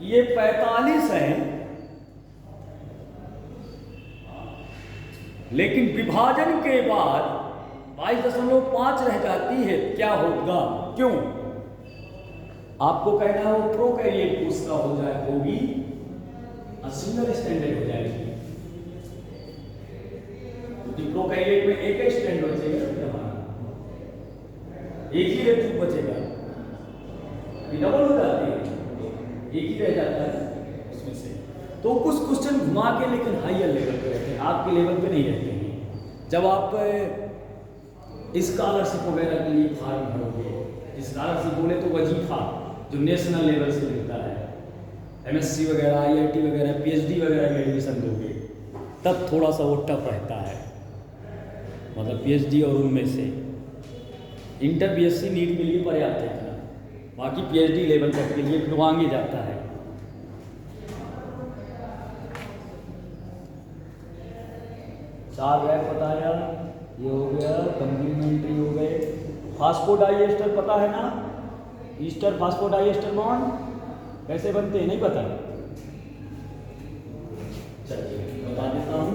ये 45 है, लेकिन विभाजन के बाद 22.5 रह जाती है, क्या होगा, क्यों। आपको कहना है वो प्रोकैरियोट कोशिका हो जाए होगी और सिंगल स्टैंडर्ड हो जाएगी, क्योंकि प्रोकैरियोट में एक ही स्टैंड बचेगा, एक ही रेट बचेगा, डबल हो जाती है, एक ही रह जाता है उसमें से। तो कुछ क्वेश्चन घुमा के लेकिन हायर लेवल पे रहते हैं, आपके लेवल पे नहीं रहते हैं। जब आप स्कॉलरशिप वगैरह के लिए फॉर्म भरोगे, स्कॉलरशिप बोले तो वजीफा जो नेशनल लेवल से मिलता है, MSc वगैरह, IIT वगैरह, PhD वगैरह में एडमिशन दोगे, तब थोड़ा सा वो टफ रहता है, मतलब PhD और उनमें से इंटर BSc नीट के लिए पर्याप्त है इतना, बाकी PhD लेवल तक के लिए फिर आगे जाता है। चार रैप बताया, ये हो गया, कम्प्लीमेंट्री हो गए, फास्फोडाइएस्टर पता है ना, ईस्टर फास्फोडाइएस्टर बॉन्ड कैसे बनते हैं नहीं पता, चलिए बता देता हूँ।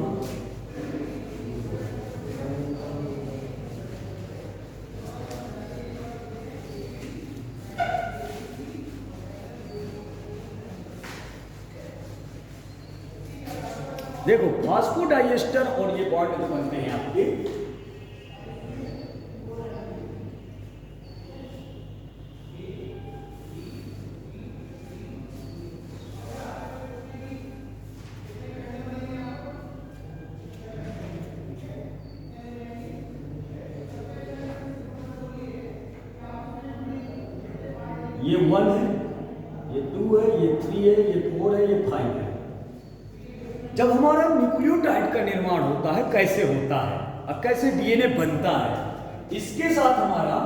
देखो फास्फोडाइएस्टर और ये बॉन्ड जो बनते हैं आपके, ये 1 है, ये 2 है, ये 3 है, ये 4 है, ये 5 है। जब हमारा न्यूक्लियोटाइड का निर्माण होता है कैसे होता है और कैसे DNA बनता है, इसके साथ हमारा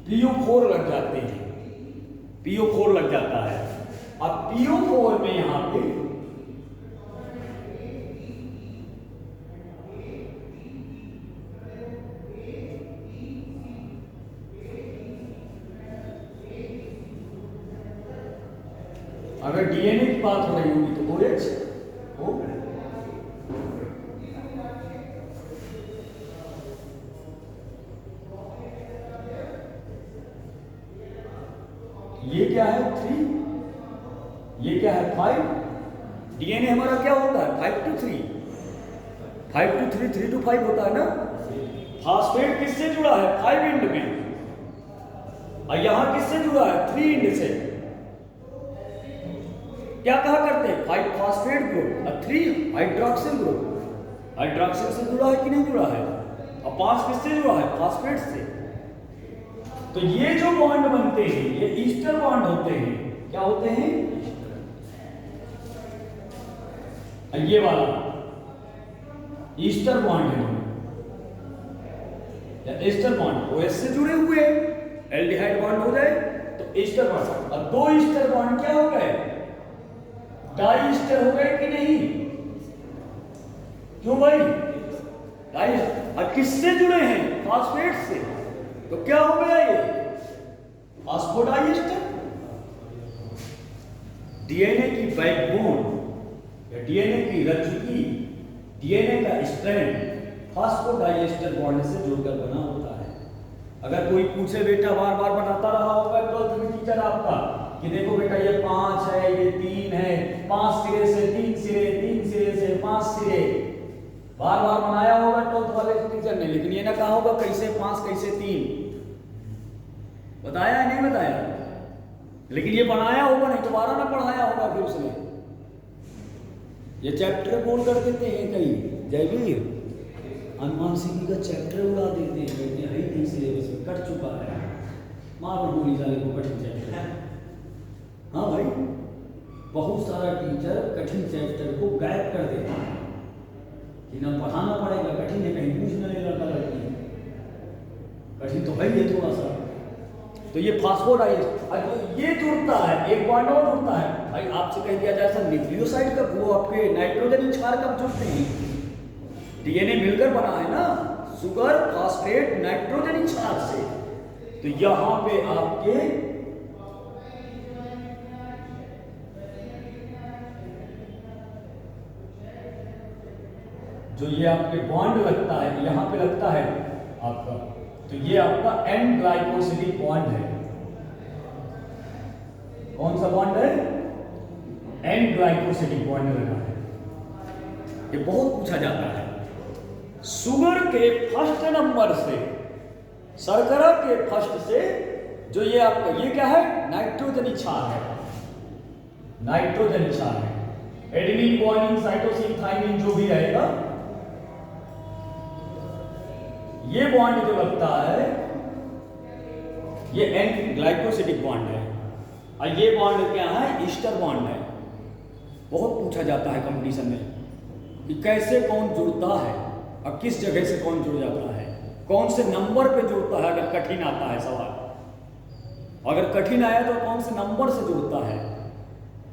PO4 लग जाते हैं, PO4 लग जाता है। अब PO4 में यहां पे अगर DNA की बात हो रही होगी तो OH हो, ये क्या है 3, ये क्या है 5, DNA हमारा क्या होता है 5 to 3, 5 to 3, 3 to 5 होता है ना। फास्फेट किससे जुड़ा है 5 इंड में, और यहां किससे जुड़ा है 3 इंड से। क्या कहा करते हैं 5 फास्फेट ग्रुप और 3 हाइड्रोक्सिल ग्रुप, हाइड्रोक्सिल से जुड़ा है कि नहीं जुड़ा है, और 5 किससे जुड़ा है फास्फेट से। तो ये जो बॉन्ड बनते हैं ये ईस्टर बॉन्ड होते हैं, क्या होते हैं, ये वाला ईस्टर बॉन्ड है, या ईस्टर बॉन्ड OH से जुड़े हुए, एल्डिहाइड बॉन्ड हो जाए तो ईस्टर बॉन्ड, और 2 ईस्टर बॉन्ड क्या हो गए डाई ईस्टर हो गए कि नहीं, क्यों भाई डाई, और किससे जुड़े हैं फास्फेट से, तो क्या हो गया ये फास्फोडाइएस्टर। DNA की बैकबोन या DNA की रज्जुकी, DNA का स्ट्रैंड फास्फोडाइएस्टर बॉन्ड से जुड़कर बना होता है। अगर कोई पूछे बेटा बार बार बनाता रहा होगा 12th में टीचर आपका कि देखो बेटा ये 5 है, ये 3 है, 5 सिरे से 3 सिरे, 3 सिरे से 5 सिरे, बार बार बनाया होगा 12th वाले टीचर ने, लेकिन ये ना कहा होगा कैसे 5 कैसे 3, बताया नहीं बताया, लेकिन ये बनाया होगा, नहीं दोबारा ना पढ़ाया होगा फिर उसने। ये चैप्टर बोल कर देते हैं कई, जयवीर अनुवांशिकी का चैप्टर उड़ा देते हैं, कहते हैं नहीं सिलेबस में कट चुका है, मारो गोली जाने को कठिन चैप्टर। हाँ भाई बहुत सारा टीचर कठिन चैप्टर को गायब कर देता है कि ना पढ़ाना पड़ेगा, कठिन है कहीं पूछ न लड़का लड़की, कठिन तो भाई ये थोड़ा सा। तो ये फास्फोडाइएस्टर ये जुड़ता है, एक बॉन्ड और जुड़ता है भाई, आपसे कह दिया जाए सर न्यूक्लियोसाइड कब, वो आपके नाइट्रोजन क्षार कब जुड़ते हैं, DNA मिलकर बना है ना, शुगर फास्फेट नाइट्रोजन क्षार से। तो यहां पे आपके जो ये आपके बॉन्ड लगता है, यहां पे लगता है आपका, तो ये आपका एन ग्लाइकोसिडिक बॉन्ड है। कौन सा बॉन्ड है, एन ग्लाइकोसिडिक बॉन्ड लगा है। ये बहुत पूछा जाता है, शुगर के फर्स्ट नंबर से शर्करा के फर्स्ट से जो ये आपका ये क्या है, नाइट्रोजन क्षार है, नाइट्रोजन क्षार है। एडेनिन, गुआनिन, साइटोसिन, थाइमिन जो भी रहेगा, ये बॉन्ड जो लगता है ये एन ग्लाइकोसिडिक बॉन्ड है, और ये बॉन्ड क्या है, ईस्टर बॉन्ड है। बहुत पूछा जाता है कंपटीशन में कि कैसे कौन जुड़ता है और किस जगह से कौन जुड़ जाता है, कौन से नंबर पे जुड़ता है। अगर कठिन आता है सवाल, अगर कठिन आया तो कौन से नंबर से जुड़ता है,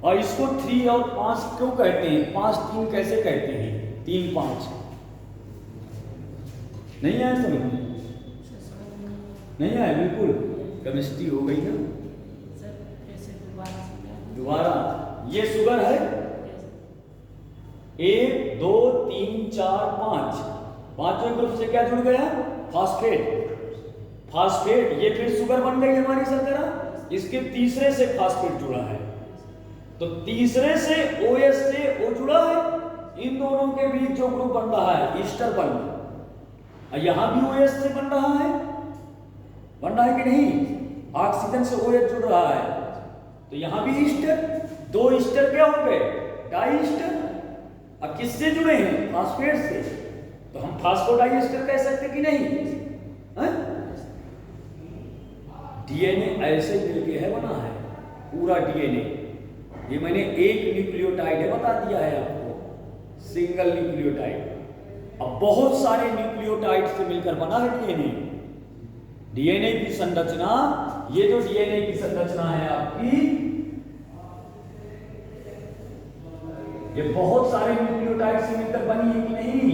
और इसको 3 और 5 क्यों कहते हैं, 5 3 कैसे कहते हैं, 3 5 नहीं आया समझ में? नहीं आया बिल्कुल। केमिस्ट्री हो गई ना दोबारा। ये शुगर है 1 2 3 4 5, पांचवें ग्रुप से क्या जुड़ गया, फास्फेट। फास्फेट ये फिर शुगर बन गई हमारी शर्करा, इसके तीसरे से फास्फेट जुड़ा है, तो तीसरे से OH से O जुड़ा है, इन दोनों के बीच जो ग्रुप बन रहा है ईस्टर बन, यहां भी OH से बन रहा है कि नहीं, ऑक्सीजन से OH जुड़ रहा है, तो यहां भी ईस्टर, 2 ईस्टर क्या हो गए, डाई ईस्टर। अब किससे जुड़े हैं, फास्फेट से, तो हम फास्फोडाइएस्टर कह सकते कि नहीं है? डीएनए ऐसे मिलके है बना है पूरा डीएनए। ये मैंने एक न्यूक्लियोटाइड है बता दिया है आपको, सिंगल न्यूक्लियोटाइड। अब बहुत सारे न्यूक्लियोटाइड से मिलकर बना है डीएनए। डीएनए की संरचना, ये जो डीएनए की संरचना है आपकी, ये बहुत सारे न्यूक्लियोटाइड से मिलकर बनी है कि नहीं,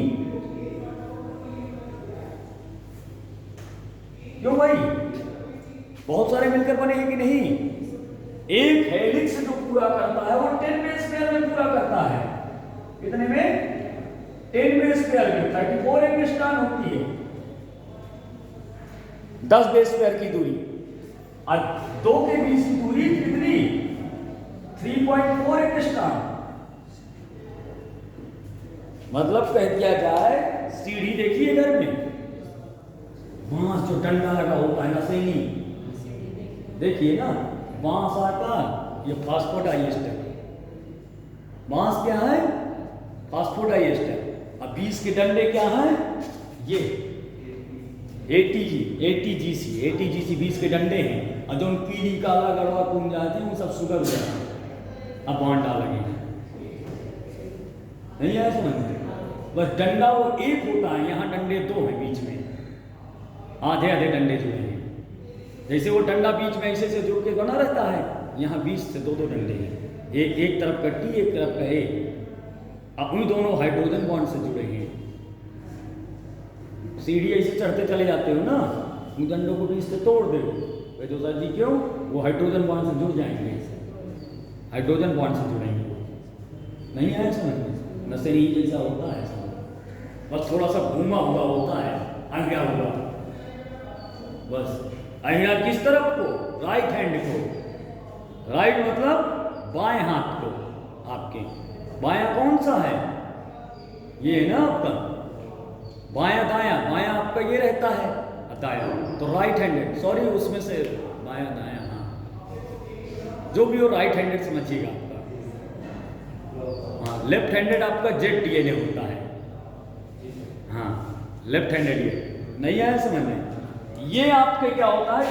क्यों भाई, बहुत सारे मिलकर बने हैं कि नहीं। एक हेलिक्स जो पूरा करता है वो 10 बेस पेयर में पूरा करता है, कितने में, 10 बेस पेयर में, 34 एंगस्ट्रॉम होती है 10 बेस पेयर की दूरी, और 2 के बीच की दूरी कितनी, 3.4 एंगस्ट्रॉम। मतलब कह दिया जाए, सीढ़ी देखिए घर में, बांस जो डंडा लगा होता है नसेनी, देखिए ना, बांस आता, ये फास्फोडाइएस्टर, बांस क्या है, फास्फोडाइएस्टर, अब 20 के डंडे क्या है, ये ATGC 20 के डंडे हैं, और जो पीली काला गड़वा कुम जाते हैं वो सब शुगर हो जाता है। अब बांट डालेंगे, नहीं आया समझ में, बस डंडा वो एक होता है, यहाँ डंडे 2 हैं बीच में, आधे आधे डंडे जुड़े हैं, जैसे वो डंडा बीच में ऐसे से जुड़ के बना रहता है, यहाँ 20 से 2 डंडे हैं, एक तरफ का T एक तरफ का A, अब उन दोनों हाइड्रोजन बॉन्ड से जुड़े हैं। सीढ़ी ऐसे चढ़ते चले जाते हो ना, उन डंडों को बीच से तोड़ दो, तो सर जी क्यों, वो हाइड्रोजन बॉन्ड से जुड़ जाएंगे, हाइड्रोजन बॉन्ड से जुड़ेंगे। नहीं आया समझ में, नसेनी जैसा होता है, बस थोड़ा सा घूमा हुआ होता है, आज्ञा हुआ, बस आज्ञा किस तरफ को, राइट हैंड को, राइट मतलब बाएं हाथ को, आपके बायां कौन सा है, ये है ना आपका, बायां दायां, बायां आपका ये रहता है दायां, तो राइट हैंडेड, सॉरी उसमें से बायां दायां, हाँ जो भी हो राइट हैंडेड समझिएगा आपका। हाँ लेफ्ट हैंडेड आपका जेड डीएनए होता है, हाँ लेफ्ट हैंडेड, ये नहीं आया समझ में। ये आपके क्या होता है,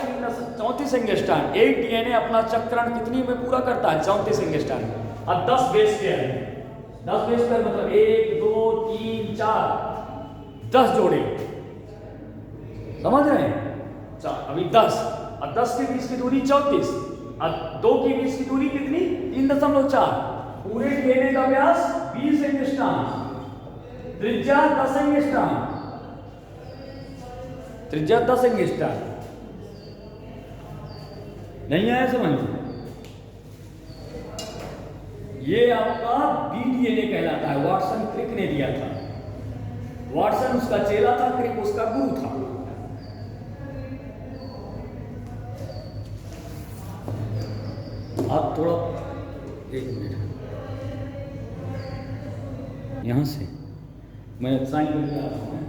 34 एंगस्ट्रॉम, एक डीएनए अपना चक्रण कितनी में पूरा करता है, 34 एंगस्ट्रॉम, और 10 बेस पेयर है, 10 बेस पेयर मतलब 1 2 3 4 10 जोड़े, समझ रहे हैं, अभी 10 और 10 के बीच की दूरी 34, और 2 के बीच की दूरी कितनी, 3.4, पूरे डीएनए का व्यास 20 एंगस्ट्रॉम, त्रिज्या 10 एंगस्ट्रॉम, त्रिज्या 10 एंगस्ट्रॉम, नहीं आया समझ में। ये आपका बीडीएनए कहलाता है, वाटसन क्रिक ने दिया था, वाटसन उसका चेला था, क्रिक उसका गुरु था। आप थोड़ा 1 मिनट यहां से मैं साइन करके आ रहा हूं।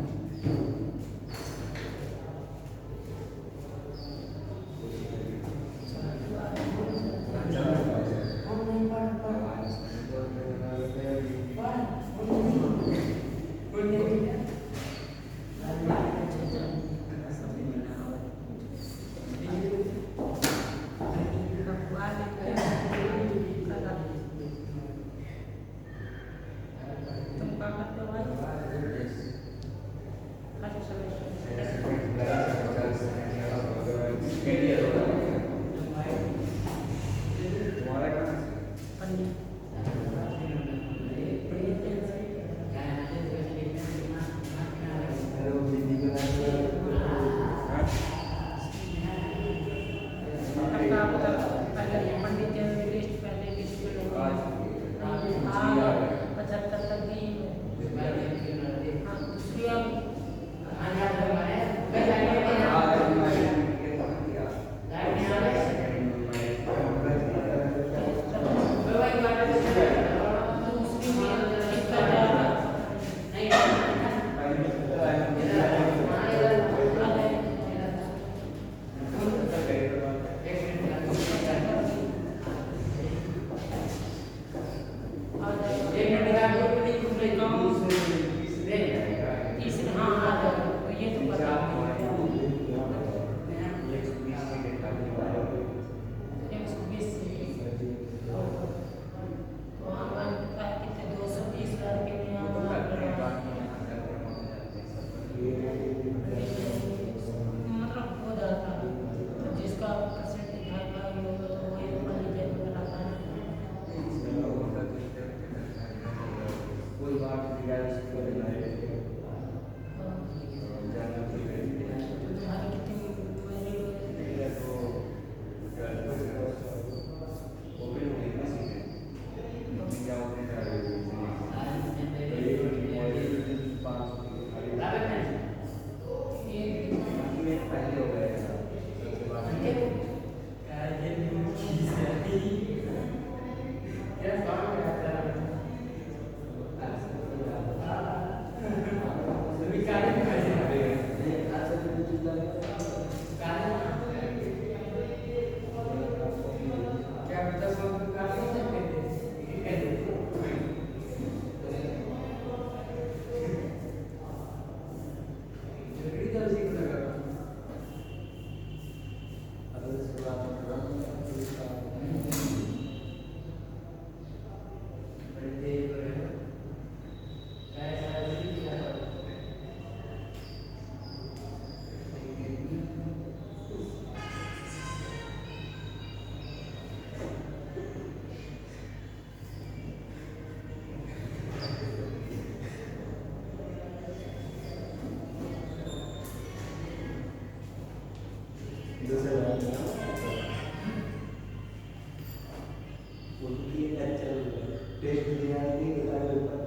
टेस्ट दिया है कि